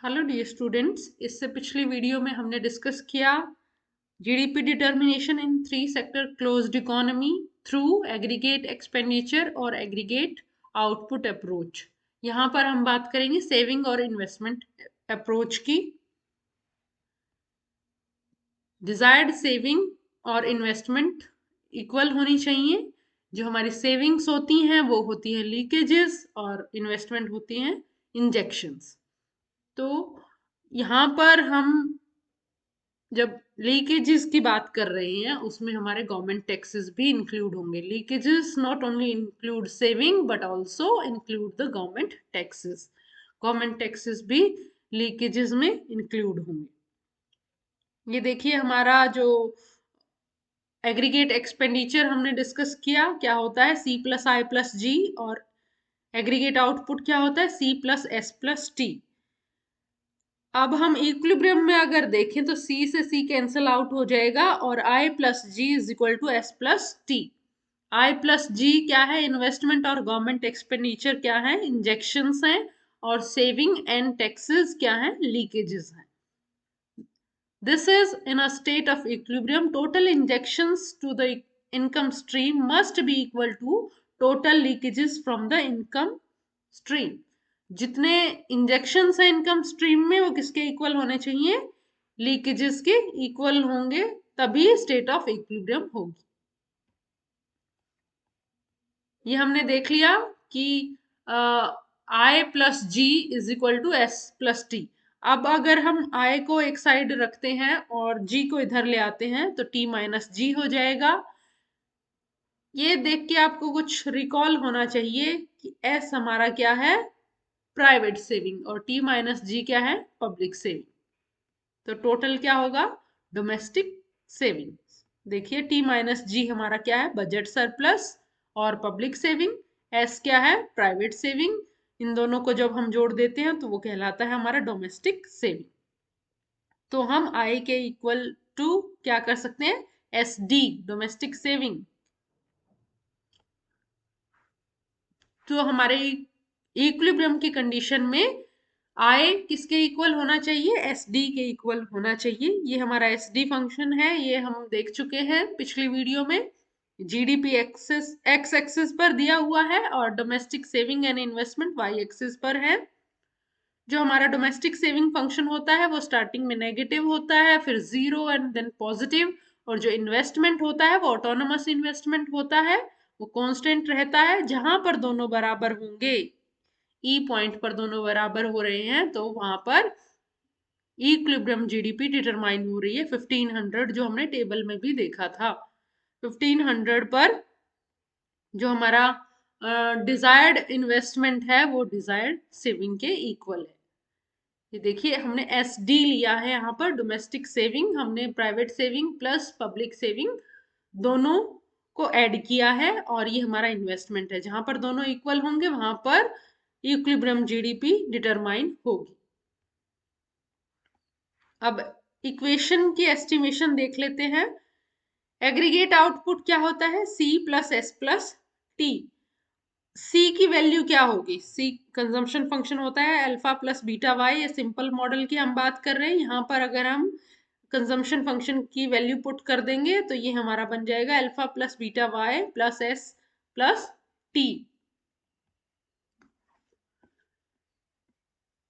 Hello dear students, इससे पिछली video में हमने डिस्कस किया GDP determination in 3 sector closed economy through aggregate expenditure और एग्रीगेट आउटपुट अप्रोच। यहाँ पर हम बात करेंगे सेविंग और इन्वेस्टमेंट अप्रोच की। डिजायर्ड सेविंग और इन्वेस्टमेंट इक्वल होनी चाहिए। जो हमारी सेविंग्स होती हैं वो होती है लीकेजेस और इन्वेस्टमेंट होती हैं इंजेक्शंस। तो यहाँ पर हम जब लीकेजेस की बात कर रहे हैं उसमें हमारे गवर्नमेंट टैक्सेस भी इंक्लूड होंगे। Leakages not only include saving but also include the government taxes. Government taxes भी लीकेजेस में इंक्लूड होंगे। ये देखिए हमारा जो एग्रीगेट एक्सपेंडिचर हमने डिस्कस किया क्या होता है C plus I plus G, और एग्रीगेट आउटपुट क्या होता है C plus S plus T। अब हम इक्विलिब्रियम में अगर देखें तो C से C कैंसिल आउट हो जाएगा और I plus G is equal to S plus T. I plus G क्या है? इन्वेस्टमेंट और गवर्नमेंट एक्सपेंडिचर क्या है? इंजेक्शंस हैं। और सेविंग एंड टैक्सेस क्या है? लीकेजेस हैं। This is in a state of equilibrium. Total injections to the income stream must be equal to total leakages from the income stream. जितने injections हैं income stream में वो किसके इक्वल होने चाहिए? लीकेजेस के इक्वल होंगे, तभी स्टेट ऑफ इक्विलिब्रियम होगी। ये हमने देख लिया कि I plus G is equal to S plus T. अब अगर हम I को एक साइड रखते हैं और G को इधर ले आते हैं तो T माइनस जी हो जाएगा। ये देख के आपको कुछ रिकॉल होना चाहिए कि S हमारा क्या है? प्राइवेट सेविंग, और T माइनस जी क्या है? Public saving. तो टोटल क्या होगा? Domestic saving. देखिए T माइनस जी हमारा क्या है? बजट सरप्लस और पब्लिक सेविंग। S क्या है? Private saving. इन दोनों को जब हम जोड़ देते हैं तो वो कहलाता है हमारा डोमेस्टिक सेविंग। तो हम I के इक्वल टू क्या कर सकते हैं? SD domestic saving. तो हमारे इक्विलिब्रियम की कंडीशन में I किसके इक्वल होना चाहिए? SD के इक्वल होना चाहिए। ये हमारा SD फंक्शन है, ये हम देख चुके हैं पिछली वीडियो में। जीडीपी एक्सेस एक्स एक्सिस पर दिया हुआ है और domestic saving and investment Y axis पर है। जो हमारा डोमेस्टिक सेविंग फंक्शन होता है वो स्टार्टिंग में नेगेटिव होता है, फिर जीरो एंड देन पॉजिटिव। और जो इन्वेस्टमेंट होता है वो ऑटोनोमस इन्वेस्टमेंट होता है, वो कांस्टेंट रहता है जहां पर दोनों बराबर होंगे। ई पॉइंट पर दोनों बराबर हो रहे हैं तो वहां पर इक्विलिब्रियम जीडीपी डिटरमाइन हो रही है। 1500 जो हमने टेबल में भी देखा था, 1500 पर जो हमारा डिजायर्ड इन्वेस्टमेंट है वो डिजायर्ड सेविंग के इक्वल है। ये देखिए हमने एस डी लिया है यहाँ पर, डोमेस्टिक सेविंग। हमने private saving plus public saving दोनों को ऐड किया है और ये हमारा इन्वेस्टमेंट है। जहां पर दोनों इक्वल होंगे वहां पर इक्विलिब्रियम जीडीपी डिटरमाइन होगी। अब इक्वेशन की एस्टिमेशन देख लेते हैं। एग्रीगेट आउटपुट क्या होता है? C plus S plus T. C की वैल्यू क्या होगी? C कंजम्पशन फंक्शन होता है अल्फा प्लस बीटा वाई। ये सिंपल मॉडल की हम बात कर रहे हैं। यहाँ पर अगर हम कंजम्पशन फंक्शन की वैल्यू पुट कर देंगे तो ये हमारा बन जाएगा alpha plus beta Y plus S plus T.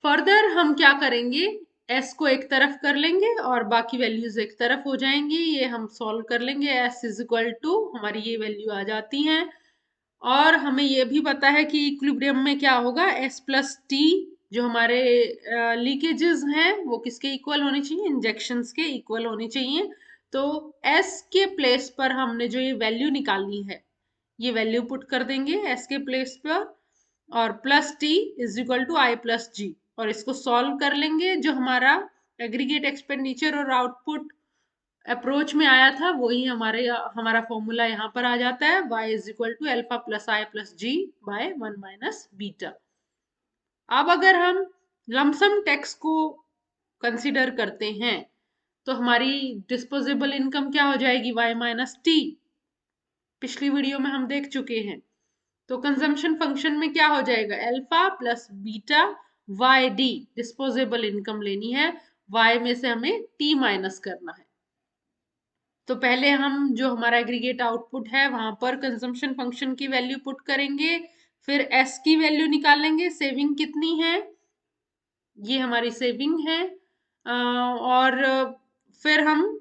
Further हम क्या करेंगे? S को एक तरफ कर लेंगे और बाकी वैल्यूज एक तरफ हो जाएंगी। ये हम सॉल्व कर लेंगे। S इज इक्वल टू हमारी ये वैल्यू आ जाती हैं। और हमें ये भी पता है कि इक्विलिब्रियम में क्या होगा? S plus T. जो हमारे लीकेजेस हैं वो किसके इक्वल होने चाहिए? इंजेक्शंस के इक्वल होने चाहिए। तो S के प्लेस पर हमने जो ये वैल्यू निकालनी है ये वैल्यू पुट कर देंगे S के प्लेस पर, और plus T is equal to I plus G. और इसको सॉल्व कर लेंगे। जो हमारा एग्रीगेट एक्सपेंडिचर और आउटपुट अप्रोच में आया था वही हमारा फॉर्मूला यहाँ पर आ जाता है। y is equal to alpha plus I plus G by 1 minus beta. अब अगर हम लमसम टैक्स को कंसिडर करते हैं तो हमारी डिस्पोजेबल इनकम क्या हो जाएगी? y minus T. पिछली वीडियो में हम देख चुके हैं। तो कंजम्पशन फंक्शन में क्या हो जाएगा? Alpha plus beta Y D disposable income लेनी है, वाई में से हमें टी माइनस करना है। तो पहले हम जो हमारा एग्रीगेट आउटपुट है वहां पर कंजम्पशन फंक्शन की वैल्यू पुट करेंगे, फिर एस की वैल्यू निकालेंगे, सेविंग कितनी है, ये हमारी सेविंग है। और फिर हम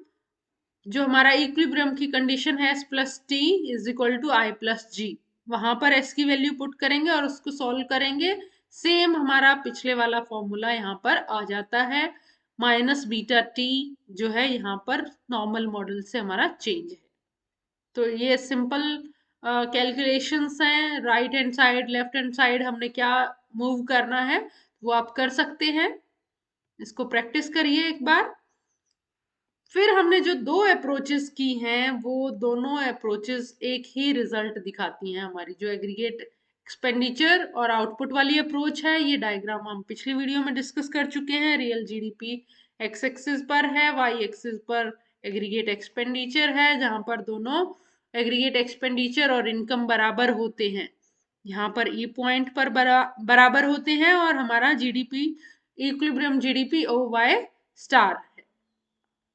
जो हमारा इक्विलिब्रियम की कंडीशन है S plus T is equal to I plus G, वहां पर एस की वैल्यू पुट करेंगे और उसको सॉल्व करेंगे। सेम हमारा पिछले वाला फॉर्मूला यहाँ पर आ जाता है, माइनस बीटा टी जो है यहाँ पर नॉर्मल मॉडल से हमारा चेंज है। तो ये सिंपल कैलकुलेशंस हैं, right hand side left hand side हमने क्या मूव करना है वो आप कर सकते हैं, इसको प्रैक्टिस करिए एक बार। फिर हमने जो दो अप्रोचेस की हैं वो दोनों अप्रोचेस एक ही रिजल्ट दिखाती हैं हमारी, जो एग्रीगेट एक्सपेंडिचर और आउटपुट वाली अप्रोच है ये डायग्राम हम पिछली वीडियो में डिस्कस कर चुके हैं। रियल जीडीपी एक्स एक्सिस पर है, वाई एक्सिस पर एग्रीगेट एक्सपेंडिचर है, जहां पर दोनों एग्रीगेट एक्सपेंडिचर और इनकम बराबर होते हैं। यहाँ पर ई पॉइंट पर बराबर होते हैं और हमारा GDP equilibrium GDP O Y star है।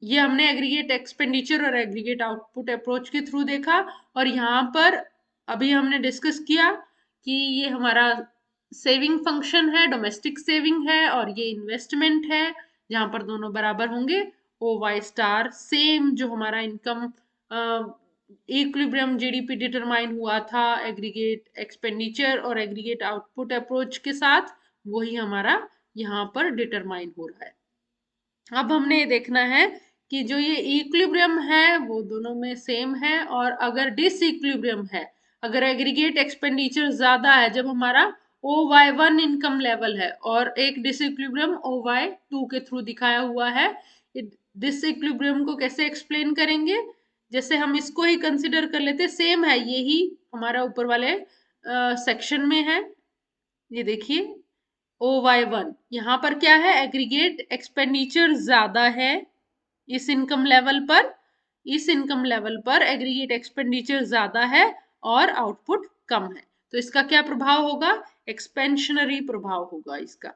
ये हमने एग्रीगेट एक्सपेंडिचर और एग्रीगेट आउटपुट अप्रोच के थ्रू देखा। और यहाँ पर अभी हमने डिस्कस किया कि ये हमारा सेविंग फंक्शन है, डोमेस्टिक सेविंग है, और ये इन्वेस्टमेंट है जहां पर दोनों बराबर होंगे। ओ वाई स्टार सेम जो हमारा इनकम इक्विलिब्रियम जीडीपी डिटरमाइन हुआ था एग्रीगेट एक्सपेंडिचर और एग्रीगेट आउटपुट अप्रोच के साथ, वही हमारा यहाँ पर डिटरमाइन हो रहा है। अब हमने ये देखना है कि जो ये इक्विलिब्रियम है वो दोनों में सेम है, और अगर डिसइक्विलिब्रियम है, अगर एग्रीगेट एक्सपेंडिचर ज्यादा है, जब हमारा OY1 इनकम लेवल है और एक डिसइक्विलिब्रियम OY2 के थ्रू दिखाया हुआ है, डिसइक्विलिब्रियम को कैसे एक्सप्लेन करेंगे, जैसे हम इसको ही कंसिडर कर लेते, सेम है यही हमारा ऊपर वाले सेक्शन में है। ये देखिए OY1 यहाँ पर क्या है, एग्रीगेट एक्सपेंडिचर ज्यादा है इस इनकम लेवल पर, इस इनकम लेवल पर एग्रीगेट एक्सपेंडिचर ज्यादा है और आउटपुट कम है, तो इसका क्या प्रभाव होगा, एक्सपेंशनरी प्रभाव होगा इसका।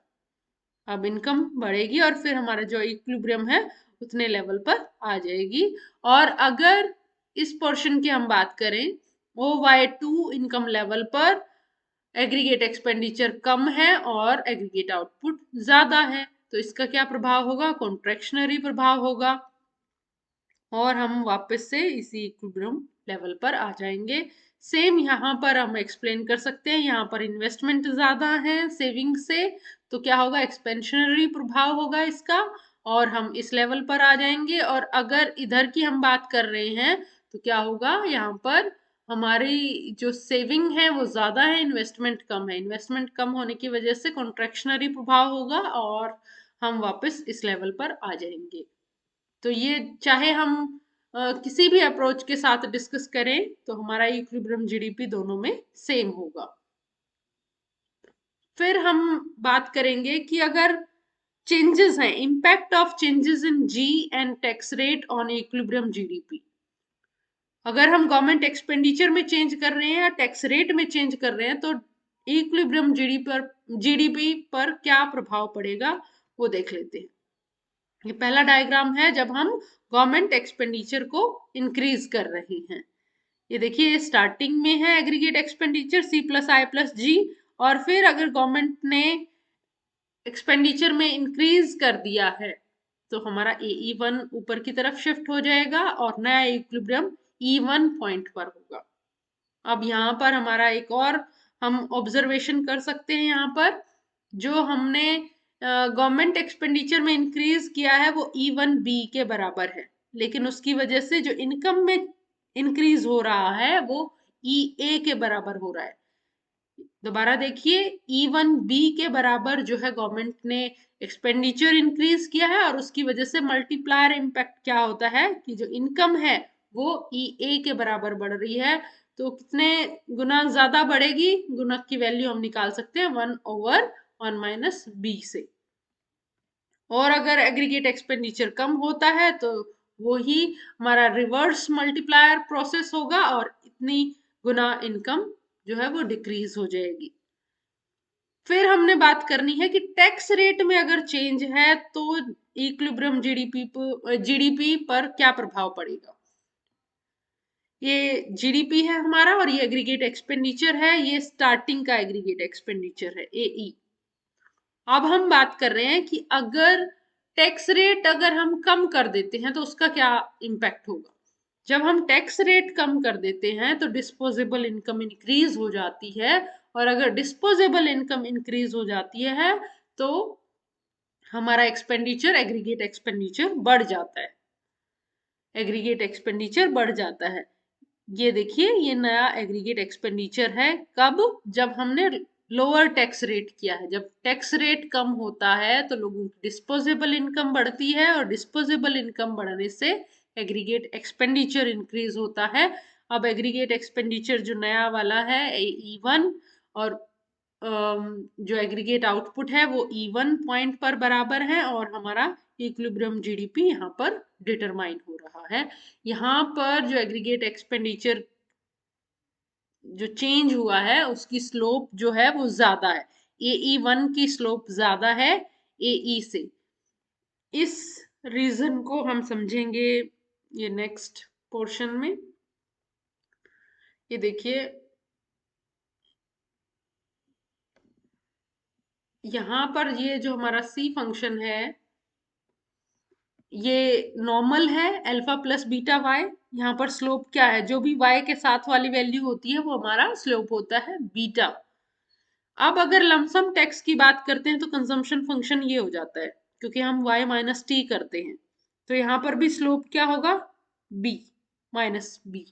अब इनकम बढ़ेगी और फिर हमारा जो इक्विलिब्रियम है उतने लेवल पर आ जाएगी। और अगर इस पोर्शन की हम बात करें, OY2 इनकम लेवल पर एग्रीगेट एक्सपेंडिचर कम है और एग्रीगेट आउटपुट ज्यादा है, तो इसका क्या प्रभाव होगा, कॉन्ट्रैक्शनरी प्रभाव होगा, और हम वापस से इसी इक्विलिब्रियम लेवल पर आ जाएंगे। सेम यहाँ पर हम एक्सप्लेन कर सकते हैं, यहाँ पर इन्वेस्टमेंट ज्यादा है सेविंग से, तो क्या होगा, एक्सपेंशनरी प्रभाव होगा इसका, और हम इस लेवल पर आ जाएंगे। और अगर इधर की हम बात कर रहे हैं तो क्या होगा, यहाँ पर हमारी जो सेविंग है वो ज्यादा है, इन्वेस्टमेंट कम है, इन्वेस्टमेंट कम होने की वजह से कॉन्ट्रैक्शनरी प्रभाव होगा और हम वापस इस लेवल पर आ जाएंगे। तो ये चाहे हम किसी भी अप्रोच के साथ डिस्कस करें तो हमारा इक्विलिब्रियम जीडीपी दोनों में सेम होगा। फिर हम बात करेंगे कि अगर चेंजेस हैं, impact of changes in G and tax rate on equilibrium GDP, अगर हम गवर्नमेंट एक्सपेंडिचर में चेंज कर रहे हैं या टैक्स रेट में चेंज कर रहे हैं तो इक्विलिब्रियम जीडीपी पर क्या प्रभाव पड़ेगा वो देख लेते हैं। ये पहला डायग्राम है जब हम गवर्नमेंट एक्सपेंडिचर को इंक्रीज कर रहे हैं। ये देखिए स्टार्टिंग में है aggregate expenditure C plus I plus G, और फिर अगर गवर्नमेंट ने एक्सपेंडिचर में इंक्रीज कर दिया है तो हमारा AE1 ऊपर की तरफ शिफ्ट हो जाएगा और नया इक्विलिब्रियम E1 पॉइंट पर होगा। अब यहाँ पर हमारा एक और हम ऑब्जर्वेशन कर सकते हैं, यहाँ पर जो हमने गवर्नमेंट एक्सपेंडिचर में इंक्रीज किया है वो E1B के बराबर है, लेकिन उसकी वजह से जो इनकम में इंक्रीज हो रहा है वो EA के बराबर हो रहा है। दोबारा देखिए, E1B के बराबर जो है गवर्नमेंट ने एक्सपेंडिचर इंक्रीज किया है और उसकी वजह से मल्टीप्लायर इम्पैक्ट क्या होता है कि जो इनकम है वो EA के बराबर बढ़ रही है। तो कितने गुना ज्यादा बढ़ेगी, गुणक की वैल्यू हम निकाल सकते हैं 1/1 माइनस B से। और अगर एग्रीगेट एक्सपेंडिचर कम होता है तो वो ही हमारा रिवर्स मल्टीप्लायर प्रोसेस होगा और इतनी गुना इनकम जो है वो डिक्रीज हो जाएगी। फिर हमने बात करनी है कि टैक्स रेट में अगर चेंज है तो इक्विलिब्रियम जीडीपी पर क्या प्रभाव पड़ेगा। ये जीडीपी है हमारा और ये एग्रीगेट एक्सपेंडिचर है, ये स्टार्टिंग का एग्रीगेट एक्सपेंडिचर है एई। अब हम बात कर रहे हैं कि अगर टैक्स रेट अगर हम कम कर देते हैं तो उसका क्या इम्पैक्ट होगा। जब हम टैक्स रेट कम कर देते हैं तो डिस्पोजेबल इनकम इंक्रीज हो जाती है, और अगर डिस्पोजेबल इनकम इंक्रीज हो जाती है तो हमारा एक्सपेंडिचर एग्रीगेट एक्सपेंडिचर बढ़ जाता है, एग्रीगेट एक्सपेंडिचर बढ़ जाता है। ये देखिए ये नया एग्रीगेट एक्सपेंडिचर है, कब, जब हमने लोअर टैक्स रेट किया है। जब टैक्स रेट कम होता है तो लोगों की डिस्पोजेबल इनकम बढ़ती है, और डिस्पोजेबल इनकम बढ़ने से एग्रीगेट एक्सपेंडिचर इंक्रीज होता है। अब एग्रीगेट एक्सपेंडिचर जो नया वाला है E1, और जो एग्रीगेट आउटपुट है वो E1 पॉइंट पर बराबर है, और हमारा इक्विलिब्रियम जीडीपी यहाँ पर डिटरमाइन हो रहा है। यहाँ पर जो एग्रीगेट एक्सपेंडिचर जो चेंज हुआ है उसकी स्लोप जो है वो ज्यादा है, AE1 की स्लोप ज्यादा है AE से। इस रीजन को हम समझेंगे ये नेक्स्ट पोर्शन में। ये देखिए यहाँ पर ये जो हमारा C फंक्शन है ये नॉर्मल है अल्फा प्लस बीटा वाई। यहाँ पर स्लोप क्या है, जो भी y के साथ वाली वैल्यू होती है वो हमारा स्लोप होता है बीटा। अब अगर लमसम टैक्स की बात करते हैं तो कंजम्पशन फंक्शन ये हो जाता है, क्योंकि हम y माइनस टी करते हैं तो यहाँ पर भी स्लोप क्या होगा, b माइनस बी,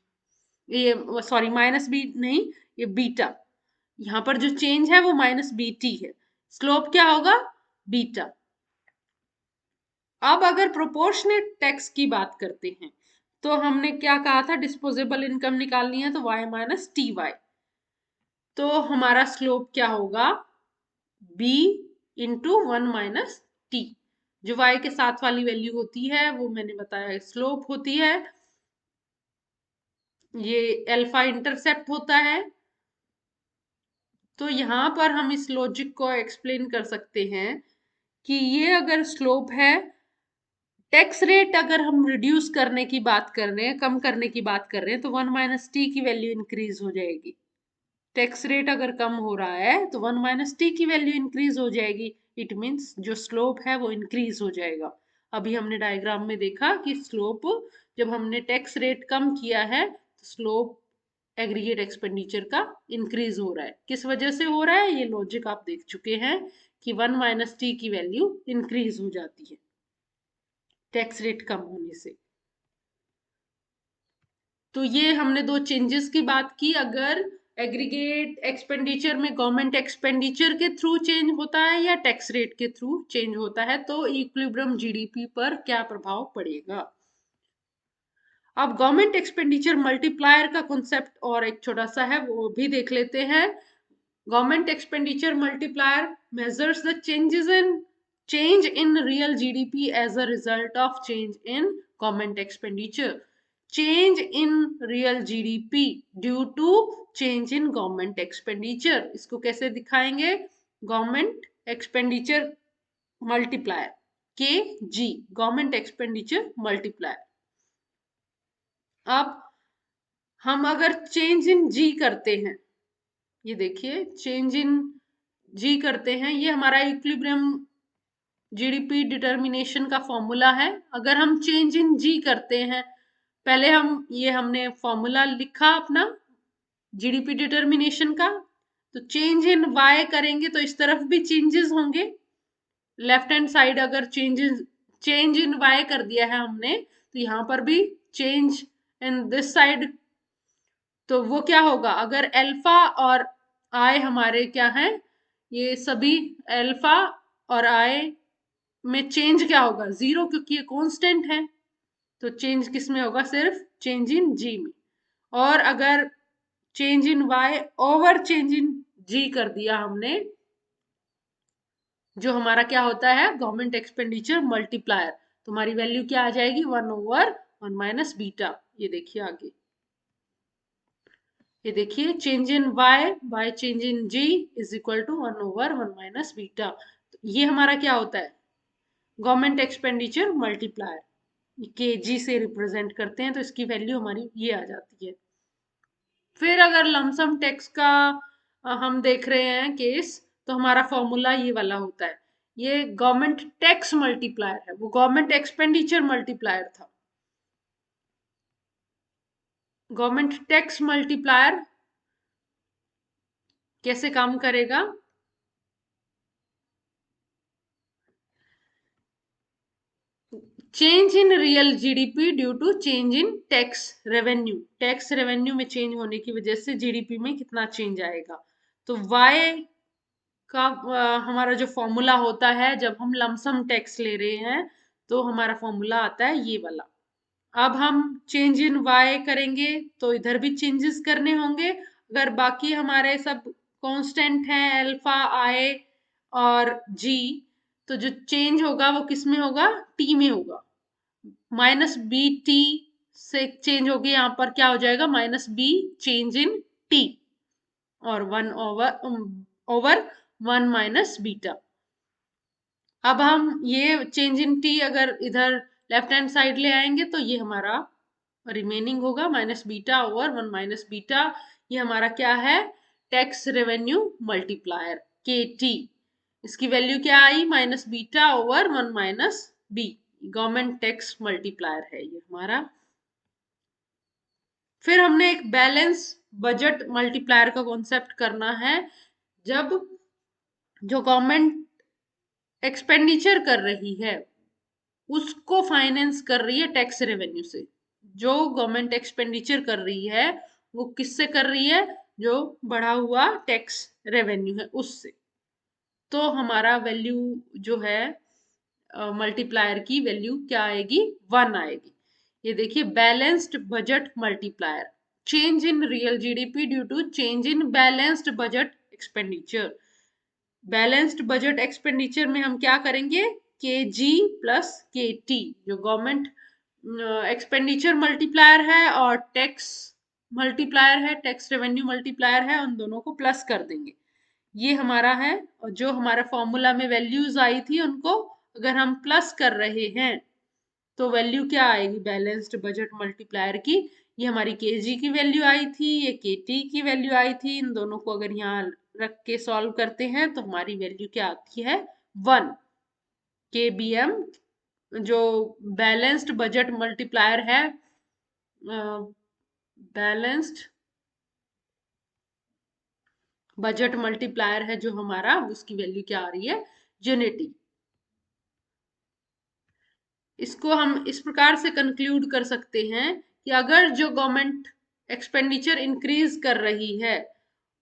ये सॉरी माइनस बी नहीं, ये बीटा। यहाँ पर जो चेंज है वो माइनस बी टी है, स्लोप क्या होगा, बीटा। अब अगर प्रोपोर्शनेट टैक्स की बात करते हैं तो हमने क्या कहा था, डिस्पोजेबल इनकम निकालनी है तो y माइनस टी वाई, तो हमारा स्लोप क्या होगा, b into one minus T. जो y के साथ वाली वैल्यू होती है वो मैंने बताया स्लोप होती है, ये अल्फा इंटरसेप्ट होता है। तो यहाँ पर हम इस लॉजिक को एक्सप्लेन कर सकते हैं कि ये अगर स्लोप है, टैक्स रेट अगर हम रिड्यूस करने की बात कर रहे हैं, कम करने की बात कर रहे हैं, तो वन माइनस टी की वैल्यू इंक्रीज हो जाएगी। टैक्स रेट अगर कम हो रहा है तो वन माइनस टी की वैल्यू इंक्रीज हो जाएगी, इट मीन्स जो स्लोप है वो इंक्रीज हो जाएगा। अभी हमने डायग्राम में देखा कि स्लोप, जब हमने टैक्स रेट कम किया है तो स्लोप एग्रीगेट एक्सपेंडिचर का इंक्रीज हो रहा है। किस वजह से हो रहा है, ये लॉजिक आप देख चुके हैं कि वन माइनस टी की वैल्यू इंक्रीज हो जाती है टैक्स रेट कम होने से। तो ये हमने दो चेंजेस की बात की। अगर एग्रीगेट एक्सपेंडिचर में गवर्नमेंट एक्सपेंडिचर के थ्रू चेंज होता है या टैक्स रेट के थ्रू चेंज होता है तो इक्विलिब्रियम जीडीपी पर क्या प्रभाव पड़ेगा। अब गवर्नमेंट एक्सपेंडिचर मल्टीप्लायर का कॉन्सेप्ट और एक छोटा सा है वो भी देख लेते हैं। Government expenditure multiplier measures the change in real GDP as a result of change in government expenditure. Change in real GDP due to change in government expenditure, इसको कैसे दिखाएंगे, गवर्नमेंट एक्सपेंडिचर मल्टीप्लायर के जी, गवर्नमेंट एक्सपेंडिचर मल्टीप्लायर। अब हम अगर change in जी करते हैं, ये देखिए चेंज इन जी करते हैं, ये हमारा इक्विलिब्रियम जीडीपी डिटर्मिनेशन का फॉर्मूला है। अगर हम चेंज इन जी करते हैं, पहले हमने फॉर्मूला लिखा अपना जीडीपी डिटर्मिनेशन का, तो चेंज इन वाई करेंगे तो इस तरफ भी चेंजेस होंगे, लेफ्ट हैंड साइड अगर चेंज इन वाई कर दिया है हमने तो यहाँ पर भी चेंज इन दिस साइड। तो वो क्या होगा, अगर अल्फा और आई हमारे क्या है, ये सभी अल्फा और आई में चेंज क्या होगा, जीरो, क्योंकि ये कांस्टेंट है। तो चेंज किस में होगा, सिर्फ चेंज इन जी में। और अगर change in Y over change in G कर दिया हमने, जो हमारा क्या होता है गवर्नमेंट एक्सपेंडिचर मल्टीप्लायर, तो हमारी वैल्यू क्या आ जाएगी, one over one minus beta. ये देखिए आगे ये देखिए change in y by change in g is equal to 1/1 minus beta. तो ये हमारा क्या होता है, गवर्नमेंट एक्सपेंडिचर मल्टीप्लायर, के जी से रिप्रेजेंट करते हैं, तो इसकी वैल्यू हमारी ये आ जाती है। फिर अगर लमसम टैक्स का हम देख रहे हैं केस, तो हमारा फॉर्मूला ये वाला होता है, ये गवर्नमेंट टैक्स मल्टीप्लायर है, वो गवर्नमेंट एक्सपेंडिचर मल्टीप्लायर था। गवर्नमेंट टैक्स मल्टीप्लायर कैसे काम करेगा, change in real GDP due to change in tax revenue, tax revenue में चेंज होने की वजह से जीडीपी में कितना चेंज आएगा। तो वाई का हमारा जो फॉर्मूला होता है जब हम लमसम टैक्स ले रहे हैं, तो हमारा फॉर्मूला आता है ये वाला। अब हम चेंज इन वाई करेंगे तो इधर भी चेंजेस करने होंगे। अगर बाकी हमारे सब कांस्टेंट हैं, अल्फा, आई और जी, तो जो चेंज होगा वो किस में होगा, टी में होगा। माइनस बी टी से चेंज होगी, यहाँ पर क्या हो जाएगा, minus B change in T, और 1/1 माइनस बीटा। अब हम ये चेंज इन टी अगर इधर लेफ्ट हैंड साइड ले आएंगे तो ये हमारा रिमेनिंग होगा -β/1 माइनस बीटा। ये हमारा क्या है, टैक्स रेवेन्यू मल्टीप्लायर के टी। इसकी वैल्यू क्या आई, -β/1 minus B, government tax multiplier है ये हमारा। फिर हमने एक बैलेंस बजट मल्टीप्लायर का कॉन्सेप्ट करना है। जब जो गवर्नमेंट एक्सपेंडिचर कर रही है उसको फाइनेंस कर रही है टैक्स रेवेन्यू से, जो गवर्नमेंट एक्सपेंडिचर कर रही है वो किससे कर रही है, जो बढ़ा हुआ टैक्स रेवेन्यू है उससे। तो हमारा वैल्यू जो है मल्टीप्लायर की वैल्यू क्या आएगी, 1 आएगी। ये देखिए balanced budget multiplier, change in real GDP due to change in balanced budget expenditure. Balanced budget expenditure में हम क्या करेंगे, K G plus K T, जो गवर्नमेंट एक्सपेंडिचर मल्टीप्लायर है और टैक्स मल्टीप्लायर है, टैक्स रेवेन्यू मल्टीप्लायर है, उन दोनों को प्लस कर देंगे। ये हमारा है, और जो हमारे फॉर्मूला में वैल्यूज आई थी उनको अगर हम प्लस कर रहे हैं तो वैल्यू क्या आएगी बैलेंस्ड बजट मल्टीप्लायर की, ये हमारी के जी की वैल्यू आई थी, ये के टी की वैल्यू आई थी। इन दोनों को अगर यहाँ रख के सॉल्व करते हैं तो हमारी वैल्यू क्या आती है, 1 के बी एम, जो बैलेंस्ड बजट मल्टीप्लायर है, बैलेंस्ड बजट मल्टीप्लायर है जो हमारा, उसकी वैल्यू क्या आ रही है, यूनिटी। इसको हम इस प्रकार से कंक्लूड कर सकते हैं कि अगर जो गवर्नमेंट एक्सपेंडिचर इंक्रीज कर रही है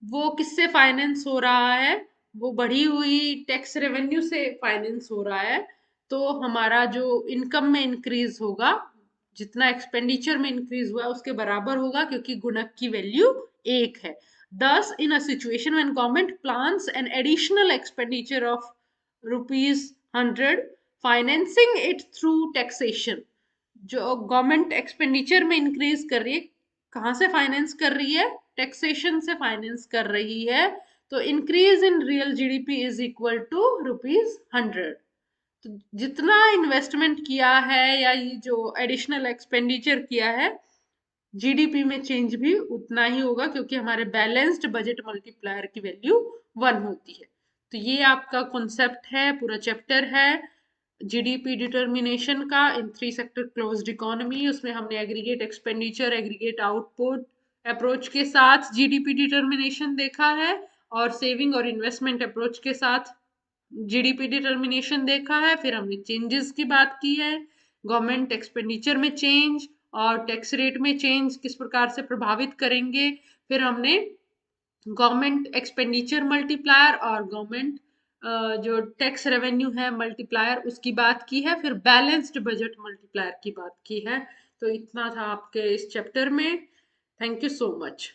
वो किससे फाइनेंस हो रहा है, वो बढ़ी हुई टैक्स रेवेन्यू से फाइनेंस हो रहा है, तो हमारा जो इनकम में इंक्रीज होगा, जितना एक्सपेंडिचर में इंक्रीज हुआ उसके बराबर होगा, क्योंकि गुणक की वैल्यू 1 है। Thus, in a situation when government plans an additional expenditure of ₹100, financing it through taxation, जो गवर्नमेंट एक्सपेंडिचर में इंक्रीज कर रही है, कहाँ से फाइनेंस कर रही है, टैक्सेशन से फाइनेंस कर रही है, तो increase in real GDP is equal to ₹100। तो जितना इन्वेस्टमेंट किया है या ये जो एडिशनल एक्सपेंडिचर किया है, जीडीपी में चेंज भी उतना ही होगा, क्योंकि हमारे बैलेंस्ड बजट मल्टीप्लायर की वैल्यू 1 होती है। तो ये आपका कॉन्सेप्ट है, पूरा चैप्टर है जीडीपी डिटर्मिनेशन का इन 3 सेक्टर क्लोज्ड इकोनॉमी। उसमें हमने aggregate expenditure, aggregate output approach के साथ जीडीपी डिटर्मिनेशन देखा है, और सेविंग और इन्वेस्टमेंट अप्रोच के साथ जीडीपी डिटर्मिनेशन देखा है। फिर हमने चेंजेस की बात की है, गवर्नमेंट एक्सपेंडिचर में चेंज और टैक्स रेट में चेंज किस प्रकार से प्रभावित करेंगे। फिर हमने गवर्नमेंट एक्सपेंडिचर मल्टीप्लायर और गवर्नमेंट जो टैक्स रेवेन्यू है मल्टीप्लायर, उसकी बात की है। फिर बैलेंस्ड बजट मल्टीप्लायर की बात की है। तो इतना था आपके इस चैप्टर में। Thank you so much.